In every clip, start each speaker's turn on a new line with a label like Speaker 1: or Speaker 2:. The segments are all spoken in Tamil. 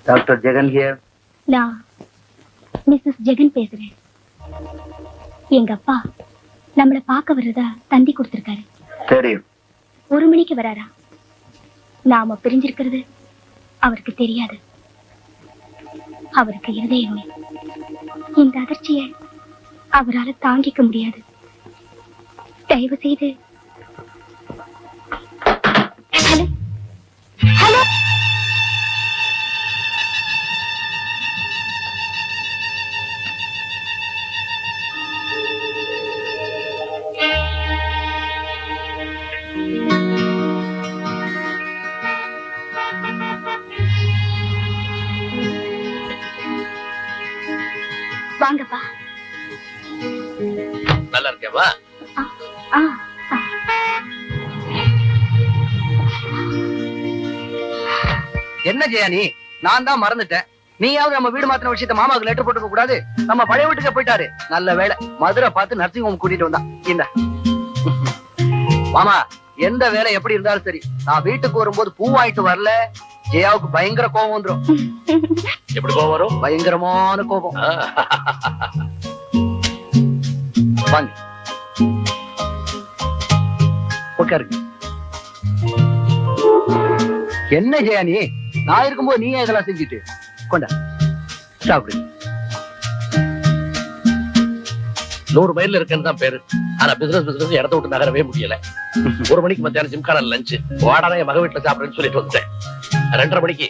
Speaker 1: Doctor Jagan here.
Speaker 2: நான் மிஸ்ஸஸ் ஜெகன் பேசுறேன். எங்க அப்பா நம்மள பார்க்க வர்றதா தந்தி கொடுத்திருக்காரு.
Speaker 1: தெரியும்.
Speaker 2: 1 மணிக்கு வராரா. நாம பிரிஞ்சிருக்கிறது அவருக்கு தெரியாது. அவருக்கு இருதய நோய். இந்த அதிர்ச்சியை அவரால் தாங்கிக்க முடியாது. தயவு செய்து. Hello hello. வாங்கப்பா.
Speaker 3: நல்லா இருக்கேவா?
Speaker 1: என்ன ஜெயா நீ? நான் தான் மறந்துட்டேன். நீயாவது நம்ம வீடு மாத்தின விஷயத்த மாமாவுக்கு லெட்டர் போட்டுக்க கூடாது. நம்ம பழைய வீட்டுக்கு போயிட்டாரு. நல்ல வேலை மதுரை பார்த்து நர்சிங் ஹோம் கூட்டிட்டு வந்தான். இந்த மாமா எந்த வேலை எப்படி இருந்தாலும் சரி, நான் வீட்டுக்கு வரும்போது பூ வாங்கிட்டு வரல, ஜெயாவுக்கு பயங்கர கோபம் வந்துரும்.
Speaker 3: எப்படி கோபம் வரும்?
Speaker 1: பயங்கரமான கோபம். வாங்க உட்காருங்க. என்ன ஜெயா நீ? நான் இருக்கும்போது நீ இதெல்லாம் செஞ்சுட்டு கொண்டா சாப்பிடு.
Speaker 3: 100 மைல்ல இருக்கேன்னு தான் பேரு. ஆனா பிசினஸ் இடத்த விட்டு நகரவே முடியல. 1 மணிக்கு மத்தியானம் ஜிம்கான லஞ்ச் வாடான என் மக வீட்டுல சாப்பிடுறேன்னு சொல்லிட்டு வந்துட்டேன். 2:30 மணிக்கு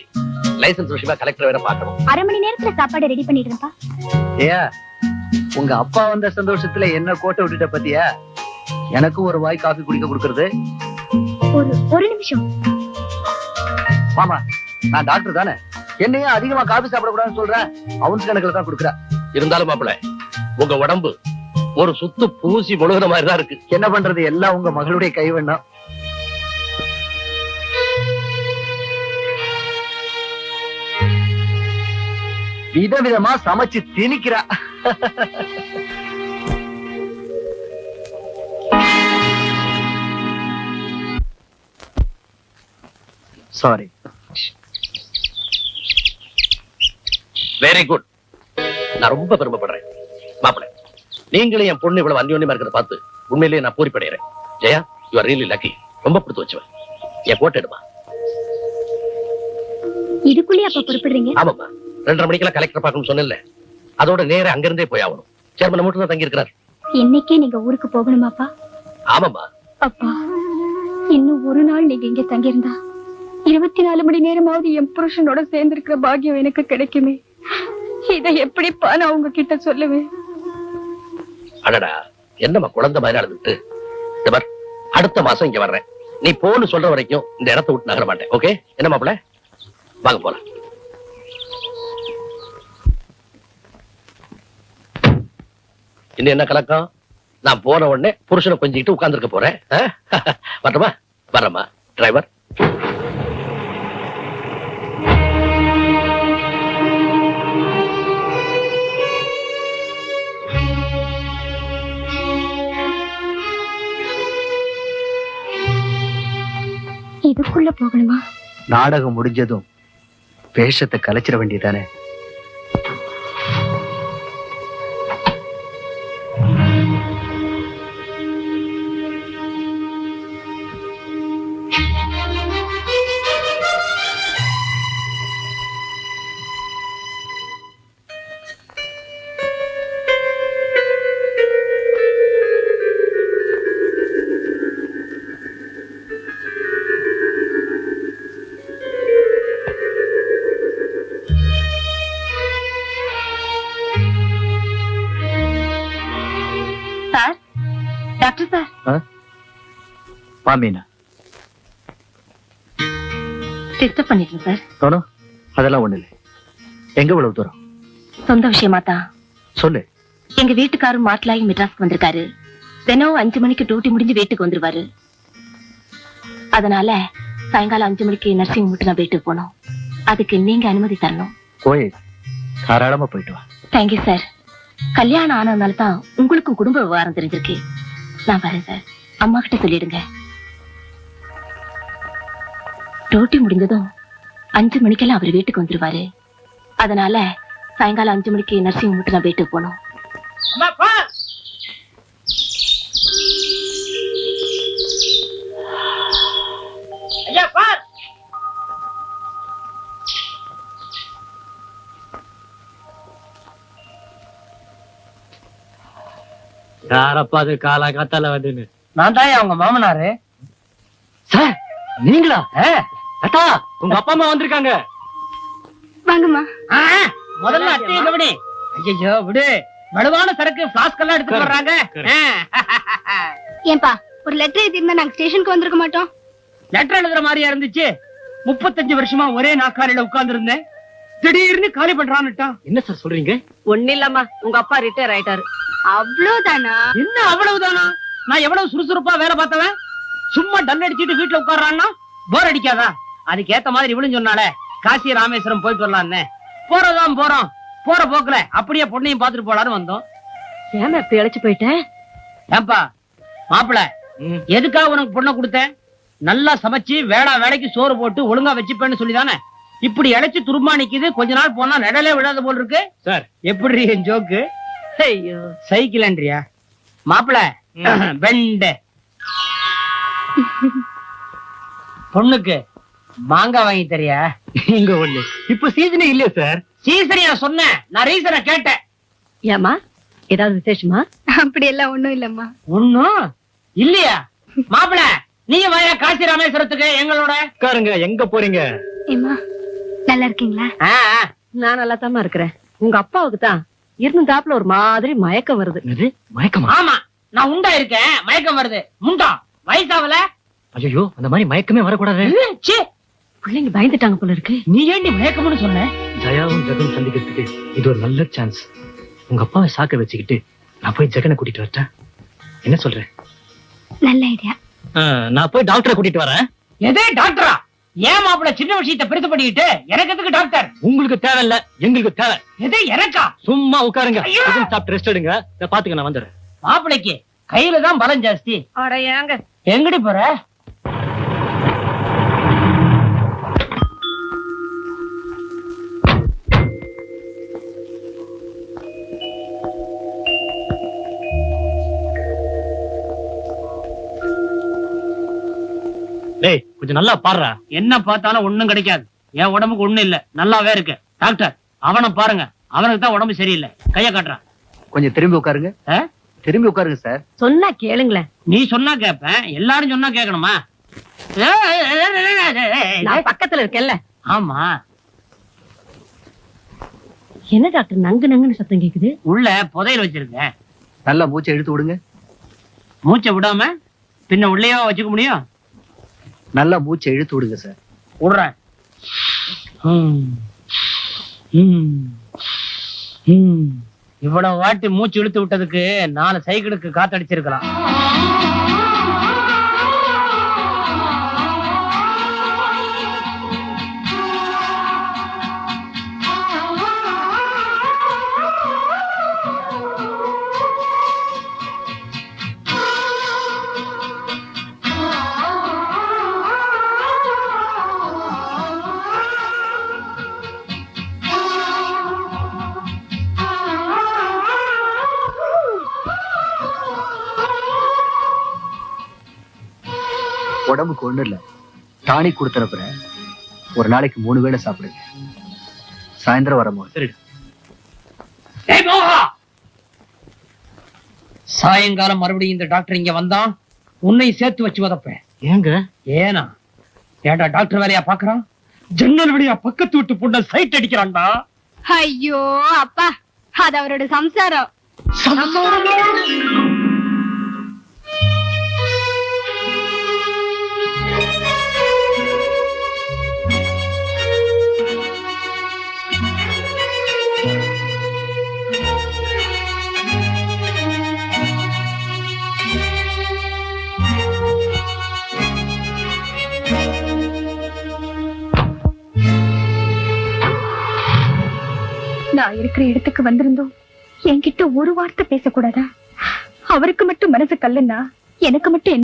Speaker 3: லைசன்ஸ் விஷயமா கலெக்டர் வேற பார்க்கணும்.
Speaker 2: 1/2 மணி நேரத்துல சாப்பாடு ரெடி பண்ணிடுறேன்ப்பா.
Speaker 1: ஏயா உங்க அப்பா வந்த சந்தோஷத்துல என்ன கோட்டை விட்டுட்ட பத்தியா? எனக்கும் ஒரு வாய் காஃபி குடிக்க கொடுக்கறது.
Speaker 2: ஒரு நிமிஷம்
Speaker 1: மாமா, நான் டாக்டர் தானே, என்னையும் அதிகமா காபி சாப்பிடக்கூடாதுன்னு சொல்றேன். அவன்ஸ் கணக்குல தான் கொடுக்குறா.
Speaker 3: இருந்தாலும் மாப்பிள்ள உங்க உடம்பு ஒரு சுத்து பூசி முழுகிற மாதிரி தான் இருக்கு.
Speaker 1: என்ன பண்றது, எல்லாம் உங்க மகளுடைய கைவண்ணம். விதவிதமா சமைச்சு திணிக்கிறா. சாரி.
Speaker 3: Very good. நான் ரொம்ப பெருமைப்படுறேன் மாப்பிள்ள. நீங்களே என் பொண்ணு இவ்வளவு அந்யோன்யமா இருக்கிறத பார்த்து உண்மையிலேயே நான் பூரிப்படைகிறேன். Jaya, you are really lucky. ரொம்ப கொடுத்து வச்சுவேன். என் கோட்டை எடுமா.
Speaker 2: இதுக்குள்ளே அப்ப புறப்படுறீங்க?
Speaker 3: ஆமாம்மா, 2:30 மணிக்கெல்லாம் கலெக்டர் பார்க்கணும்னு சொன்னேன்ல, அதோட நேரம் அங்கிருந்தே போய் ஆகணும். சேர்மன் மட்டும் தான் தங்கி இருக்கிறார்.
Speaker 2: இன்னைக்கே நீங்க ஊருக்கு போகணுமாப்பா?
Speaker 3: ஆமாம்மா.
Speaker 2: அப்பா, இன்னும் ஒரு நாள் நீங்க இங்க தங்கியிருந்தா 24 மணி நேரமாவது என் புருஷனோட சேர்ந்திருக்கிற பாக்கியம் எனக்கு கிடைக்குமே. இதை எப்படிப்பா நான் உங்ககிட்ட சொல்லுவேன்?
Speaker 3: அடடா, என்னம்மா குழந்தை மாதிரி அழுதுட்டு. அடுத்த மாசம் இங்க வர்றேன். நீ போன்னு சொல்ற வரைக்கும் இந்த இடத்தை விட்டு நகர மாட்டேன். ஓகே? என்ன மாப்பிள்ள, வாங்க போலாம். இன்னும் என்ன கலக்கம்? நான் போன உடனே புருஷனை கொஞ்சிக்கிட்டு உட்கார்ந்துருக்க போறேன். வரமா? வரமா டிரைவர்.
Speaker 2: இதுக்குள்ள போகணுமா?
Speaker 1: நாடகம் முடிஞ்சதும் வேஷத்தை கலைச்சிட வேண்டியதானே.
Speaker 2: Sir, doctor sir.
Speaker 1: மாமீனா
Speaker 2: டிஸ்டர்ப் பண்ணிட்டேன் சார்.
Speaker 1: நோ, அதெல்லாம் ஒண்ணு இல்லை. எங்க இவ்வளவு தூரம்?
Speaker 2: சொந்த விஷயமா தான்.
Speaker 1: சொல்லு.
Speaker 2: எங்க வீட்டுக்காரரும் மாட்டலாகி மெட்ராஸ்க்கு வந்திருக்காரு. தினம் 5 மணிக்கு டியூட்டி முடிஞ்சு வீட்டுக்கு வந்துருவாரு. அதனால சாயங்காலம் 5 மணிக்கு நர்சிங் மட்டும் நான் வீட்டுக்கு போனோம். அதுக்கு நீங்க அனுமதி தரணும்.
Speaker 1: போய் தாராளமா போயிட்டு வா.
Speaker 2: Thank you sir. கல்யாணம் ஆனதுனால தான் உங்களுக்கும் குடும்ப விவகாரம் தெரிஞ்சிருக்கு. நான் வரேன் சார். அம்மா கிட்ட சொல்லிடுங்க. டியூட்டி முடிஞ்சதும் 5 மணிக்கெல்லாம் அவர் வீட்டுக்கு வந்துருவாரு. அதனால சாயங்காலம் 5 மணிக்கு நர்சிங் மட்டும் நான் வீட்டுக்கு போகணும்.
Speaker 4: யாரப்பா அது காலா காத்தால வந்துன்னு?
Speaker 1: நான் தான் அவங்க மாமனாரு.
Speaker 4: சார் நீங்களா? அத்தா உங்க அப்பா அம்மா வந்திருக்காங்க.
Speaker 2: வாங்கம்மா.
Speaker 1: முதல்ல அத்தையை கவனி. ஐயோ விடு, வலுவான சரக்கு பிளாஸ்க் எல்லாம் எடுத்து வர்றாங்க.
Speaker 2: ஏன்பா ஒரு லெட்டர் எழுதிருந்தா நாங்க ஸ்டேஷனுக்கு வந்திருக்க மாட்டோம்.
Speaker 1: லெட்டர் எழுதுற மாதிரியா இருந்துச்சு? 35 வருஷமா ஒரே நாற்காலியில உட்கார்ந்து இருந்தேன், திடீர்னு காலி பண்றான்னுட்டா.
Speaker 4: என்ன சார் சொல்றீங்க?
Speaker 2: ஒண்ணு இல்லம்மா, உங்க அப்பா ரிட்டையர் ஆயிட்டாரு. அவ்வளவுதானா?
Speaker 1: என்ன அவ்வளவுதானா? நான் எவ்வளவு சுறுசுறுப்பா வேலை பார்த்தவன் சும்மா டல் அடிச்சுட்டு வீட்டுல உட்கார்றான்னா போர் அடிக்காதா? அதுக்கு ஏத்த மாதிரி இவளும் சொன்னாலே காசி ராமேஸ்வரம் போயிட்டு வரலான்னு. போறதான் போறோம், போற போக்குல அப்படியே பொண்ணையும் பாத்துட்டு போலான்னு வந்தோம்.
Speaker 2: ஏன் இப்ப இழைச்சு போயிட்டேன்?
Speaker 1: ஏன்பா மாப்பிள, எதுக்காக உனக்கு பொண்ணை கொடுத்தேன்? நல்லா சமைச்சு வேலைக்கு சோறு போட்டு ஒழுங்கா வச்சுப்பேன்னு சொல்லிதானே இப்படி இழைச்சு துரும்பா நிக்குது. கொஞ்ச நாள் போனா நிழலே விழாத போல் இருக்கு.
Speaker 4: சார்
Speaker 1: எப்படி என் ஜோக்கு?
Speaker 2: ஐயோ
Speaker 1: சைக்கிள்ன்றியா மாப்பிள? வெண்ட பொண்ணுக்கு மாங்காய் வாங்கி தரியா?
Speaker 4: இங்க ஒண்ணு இப்ப சீசனே இல்லையா சார்?
Speaker 1: சீசனியா சொன்னேன், நான் ரீசனை கேட்டேன்.
Speaker 2: ஏமா ஏதாவது விசேஷமா? அப்படி எல்லாம் ஒண்ணும் இல்லம்மா.
Speaker 1: ஒண்ணும் இல்லையா? மாப்பிள நீங்க வாயா காசி ராமேஸ்வரத்துக்கு எங்களோட.
Speaker 4: உட்காருங்க. எங்க போறீங்க?
Speaker 2: ஏமா நல்லா இருக்கீங்களா? நான் நல்லா தாமா இருக்கிறேன். உங்க அப்பாவுக்கு தான் இருந்தாப்புல ஒரு மாதிரி மயக்கம் வருது.
Speaker 4: என்னது மயக்கமா?
Speaker 1: ஆமா, நான் உண்டா இருக்கேன், மயக்கம் வருது. முண்டா வயசாவல?
Speaker 4: ஐயோ அந்த மாதிரி மயக்கமே வரக்கூடாது.
Speaker 1: ச்சே,
Speaker 2: பிள்ளைங்க பயந்துட்டாங்க போல இருக்கு.
Speaker 1: நீ ஏண்டி மயக்கம்னு சொன்ன?
Speaker 4: ஜயாவும் ஜெகன் சந்திக்கிறதுக்கு இது ஒரு நல்ல சான்ஸ். உங்க அப்பாவை சாக்க வச்சுக்கிட்டு நான் போய் ஜெகனை கூட்டிட்டு வரட்டேன். என்ன சொல்றேன்?
Speaker 2: நல்ல ஐடியா.
Speaker 4: நான் போய் டாக்டரை கூட்டிட்டு வரேன்.
Speaker 1: எதே டாக்டரா? ஏன் மாப்பிள சின்ன விஷயத்தை பெருசு பண்ணிக்கிட்டு எனக்கு எதுக்கு டாக்டர்?
Speaker 4: உங்களுக்கு தேவையில்ல, எங்களுக்கு தேவை.
Speaker 1: எதே எனக்கா?
Speaker 4: சும்மா உட்காருங்க.
Speaker 1: ஐயோ!
Speaker 4: சாப்பிட்டு ரெஸ்ட் எடுங்க. இதை பாத்துக்க, நான் வந்துடுறேன்.
Speaker 1: மாப்பிளைக்கு கையில தான் பலம் ஜாஸ்தி.
Speaker 2: அட ஏங்க
Speaker 1: எங்கடி போற?
Speaker 4: டேய் கொஞ்சம் நல்லா பாடுறா.
Speaker 1: என்ன பார்த்தாலும் ஒண்ணும் கிடைக்காது. என் உடம்புக்கு ஒண்ணும் இல்ல, நல்லாவே இருக்கு. டாக்டர் அவனை பாருங்க, அவனுக்கு தான் உடம்பு சரியில்லை. கைய காட்டுறான்.
Speaker 5: கொஞ்சம் திரும்பி உட்காருங்க. திரும்பி உட்காருங்க சார்.
Speaker 2: சொன்னா கேளுங்களேன்.
Speaker 1: நீ சொன்னா கேப்பேன், எல்லாரும் சொன்னா கேட்கணுமா?
Speaker 2: நான் பக்கத்துல இருக்கேன்ல.
Speaker 1: ஆமா,
Speaker 2: என்ன டாக்டர் நங்கு நங்குன்னு சத்தம் கேக்குது?
Speaker 1: உள்ள புதையல் வச்சிருக்கேன்.
Speaker 5: நல்லா மூச்சை இழுத்து விடுங்க.
Speaker 1: மூச்சை விடாம பின்ன உள்ளேயோ வச்சுக்க முடியும்?
Speaker 5: நல்லா மூச்சை இழுத்து விடுங்க சார்.
Speaker 1: விடுறேன். இவ்வளவு வாட்டி மூச்சு இழுத்து விட்டதுக்கு 4 சைக்கிளுக்கு காத்தடிச்சிருக்கலாம்.
Speaker 5: உடம்புக்கு ஒண்ணு இல்ல, டானிக் கொடுத்தனப்புற ஒரு நாளைக்கு 3 வேளை சாப்பிடுங்க. சாயந்தரம் வரும்போது.
Speaker 4: சரி.
Speaker 1: சாயங்காலம் மறுபடியும் இந்த டாக்டர் இங்க வந்தா உன்னை சேர்த்து வச்சு வதப்பேன்.
Speaker 4: ஏங்க?
Speaker 1: ஏனா ஏன்டா டாக்டர் வேலையா பாக்குறான்? ஜன்னல் வழியா பக்கத்து வீட்டு பொண்ண சைட் அடிக்கிறான்டா.
Speaker 2: ஐயோ அப்பா, அது அவரோட சம்சாரம். நான் இருக்கிற இடத்துக்கு வந்திருந்தோம். என்கிட்ட ஒரு வார்த்தை பேசக்கூடாதா? அவருக்கு மட்டும் மனசு கல்லுன்னா எனக்கு மட்டும் என்ன?